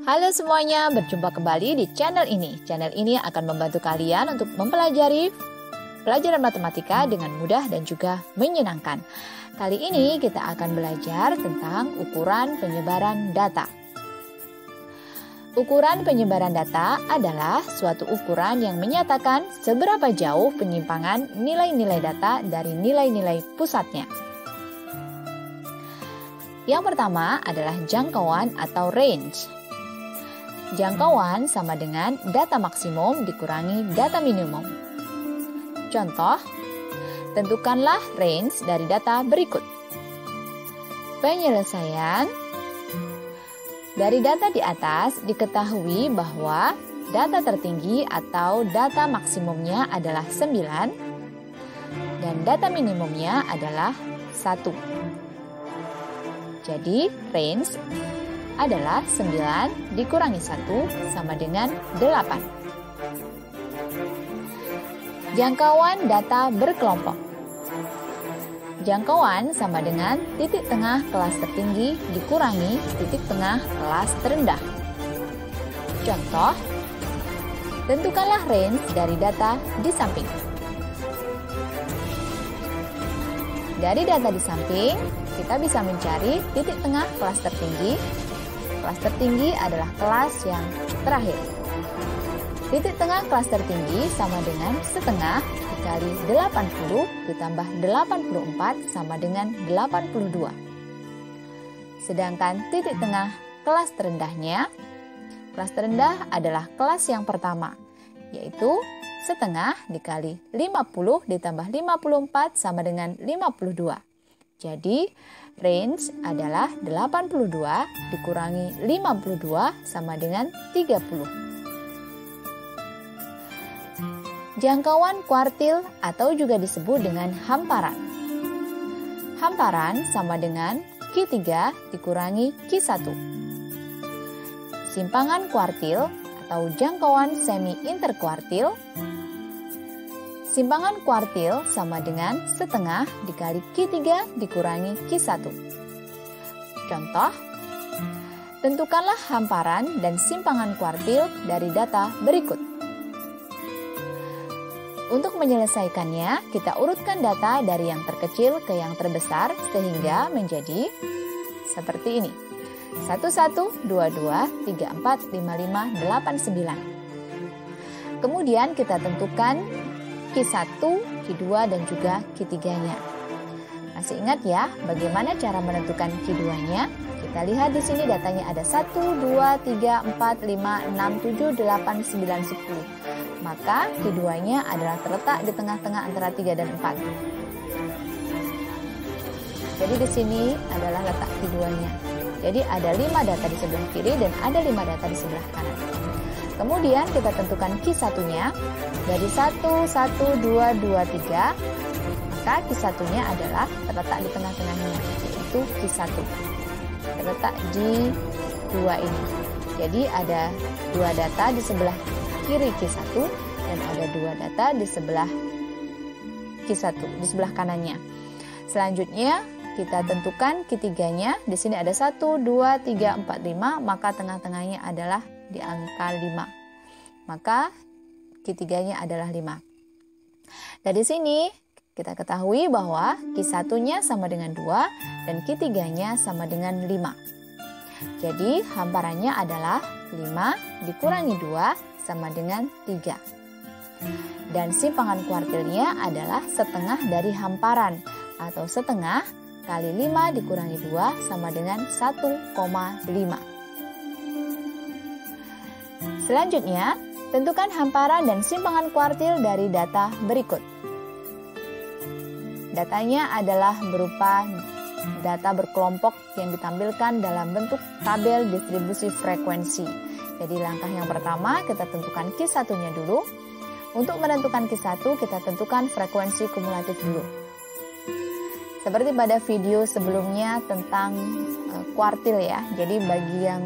Halo semuanya, berjumpa kembali di channel ini. Channel ini akan membantu kalian untuk mempelajari pelajaran matematika dengan mudah dan juga menyenangkan. Kali ini kita akan belajar tentang ukuran penyebaran data. Ukuran penyebaran data adalah suatu ukuran yang menyatakan seberapa jauh penyimpangan nilai-nilai data dari nilai-nilai pusatnya. Yang pertama adalah jangkauan atau range. Jangkauan sama dengan data maksimum dikurangi data minimum. Contoh, tentukanlah range dari data berikut. Penyelesaian. Dari data di atas diketahui bahwa data tertinggi atau data maksimumnya adalah 9 dan data minimumnya adalah 1. Jadi range adalah 9 dikurangi 1 sama dengan 8. Jangkauan data berkelompok. Jangkauan sama dengan titik tengah kelas tertinggi dikurangi titik tengah kelas terendah. Contoh, tentukanlah range dari data di samping. Dari data di samping, kita bisa mencari titik tengah kelas tertinggi. Kelas tertinggi adalah kelas yang terakhir. Titik tengah kelas tertinggi sama dengan setengah dikali 80 ditambah 84 sama dengan 82. Sedangkan titik tengah kelas terendahnya, kelas terendah adalah kelas yang pertama, yaitu setengah dikali 50 ditambah 54 sama dengan 52. Jadi, range adalah 82 dikurangi 52 sama dengan 30. Jangkauan kuartil atau juga disebut dengan hamparan. Hamparan sama dengan Q3 dikurangi Q1. Simpangan kuartil atau jangkauan semi interkuartil. Simpangan kuartil sama dengan setengah dikali Q3 dikurangi Q1. Contoh, tentukanlah hamparan dan simpangan kuartil dari data berikut. Untuk menyelesaikannya, kita urutkan data dari yang terkecil ke yang terbesar sehingga menjadi seperti ini. 1, 1, 2, 2, 3, 4, 5, 5, 8, 9. Kemudian kita tentukan Q1, Q2, dan juga Q3-nya. Masih ingat ya bagaimana cara menentukan Q2-nya? Kita lihat di sini datanya ada 1, 2, 3, 4, 5, 6, 7, 8, 9, 10. Maka Q2-nya adalah terletak di tengah-tengah antara 3 dan 4. Jadi di sini adalah letak Q2-nya. Jadi ada 5 data di sebelah kiri dan ada 5 data di sebelah kanan. Kemudian kita tentukan Q1-nya dari 1, 1, 2, 2, 3. Maka Q1-nya adalah terletak di tengah-tengahnya, yaitu Q1. Terletak di 2 ini. Jadi ada 2 data di sebelah kiri Q1 dan ada 2 data di sebelah Q1, di sebelah kanannya. Selanjutnya kita tentukan Q3-nya. Di sini ada 1, 2, 3, 4, 5, maka tengah-tengahnya adalah di angka 5. Maka Q3-nya adalah 5. Dari sini kita ketahui bahwa Q1-nya sama dengan 2 dan Q3-nya sama dengan 5. Jadi hamparannya adalah 5 dikurangi 2 sama dengan 3. Dan simpangan kuartilnya adalah setengah dari hamparan atau setengah kali 5 dikurangi 2 sama dengan 1,5. Selanjutnya, tentukan hamparan dan simpangan kuartil dari data berikut. Datanya adalah berupa data berkelompok yang ditampilkan dalam bentuk tabel distribusi frekuensi. Jadi langkah yang pertama kita tentukan Q1-nya dulu. Untuk menentukan Q1 kita tentukan frekuensi kumulatif dulu. Seperti pada video sebelumnya tentang kuartil ya. Jadi bagi yang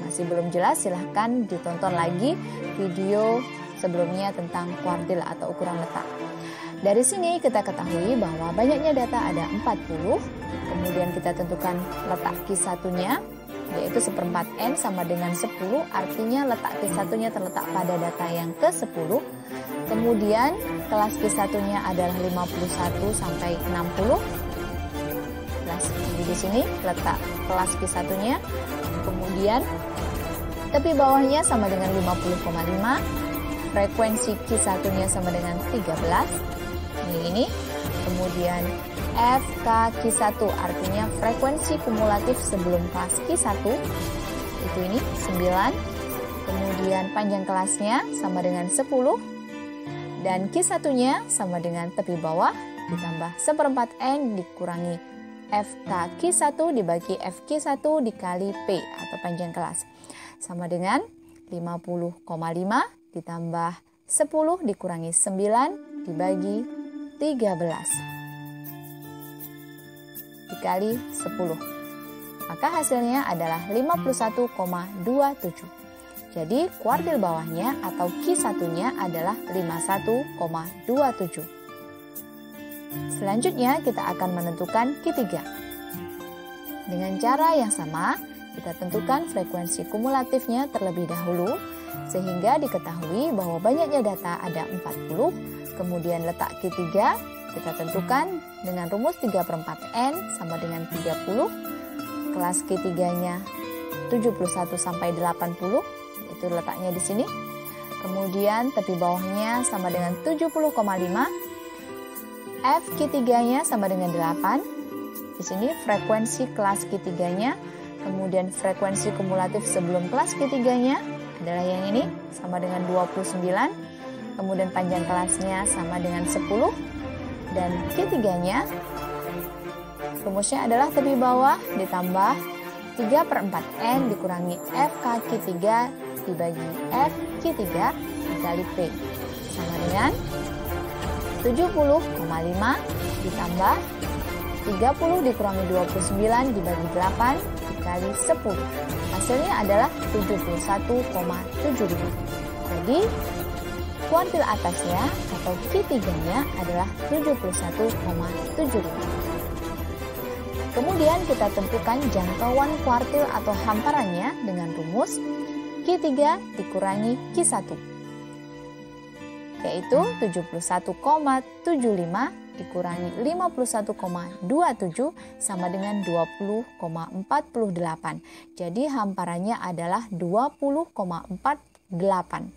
masih belum jelas silahkan ditonton lagi video sebelumnya tentang kuartil atau ukuran letak. Dari sini kita ketahui bahwa banyaknya data ada 40. Kemudian kita tentukan letak Q1-nya. yaitu 1/4 N sama dengan 10, artinya letak Q1-nya terletak pada data yang ke-10. Kemudian kelas Q1-nya adalah 51 sampai 60. Jadi di sini letak kelas Q1-nya. Kemudian tepi bawahnya sama dengan 50,5. Frekuensi Q1-nya sama dengan 13. Ini. Kemudian FK Q1 artinya frekuensi kumulatif sebelum kelas Q1 itu ini 9. Kemudian panjang kelasnya sama dengan 10 dan Q1-nya sama dengan tepi bawah ditambah 1/4 N dikurangi FK Q1 dibagi FQ1 dikali P atau panjang kelas sama dengan 50,5 ditambah 10 dikurangi 9 dibagi 13 dikali 10. Maka hasilnya adalah 51,27. Jadi kuartil bawahnya atau Q1-nya adalah 51,27. Selanjutnya kita akan menentukan Q3. Dengan cara yang sama, kita tentukan frekuensi kumulatifnya terlebih dahulu sehingga diketahui bahwa banyaknya data ada 40. Kemudian letak Q3 kita tentukan dengan rumus 3/4 N sama dengan 30. Kelas Q3-nya 71 sampai 80, itu letaknya di sini. Kemudian tepi bawahnya sama dengan 70,5. F Q3-nya sama dengan 8. Di sini frekuensi kelas Q3-nya, kemudian frekuensi kumulatif sebelum kelas Q3-nya adalah yang ini sama dengan 29. Kemudian panjang kelasnya sama dengan 10. Dan Q3-nya rumusnya adalah tepi bawah ditambah 3/4 N dikurangi FK Q3 dibagi F Q3 dikali P sama dengan 70,5 ditambah 30 dikurangi 29 dibagi 8 dikali 10. Hasilnya adalah 71,75. Jadi kuartil atasnya atau Q3-nya adalah 71,75. Kemudian kita tentukan jangkauan kuartil atau hamparannya dengan rumus Q3 dikurangi Q1, yaitu 71,75 dikurangi 51,27 sama dengan 20,48. Jadi hamparannya adalah 20,48.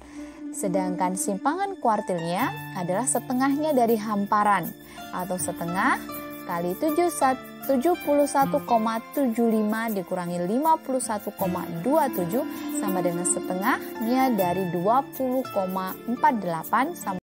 Sedangkan simpangan kuartilnya adalah setengahnya dari hamparan atau setengah kali 71,75 dikurangi 51,27 sama dengan setengahnya dari 20,48 sama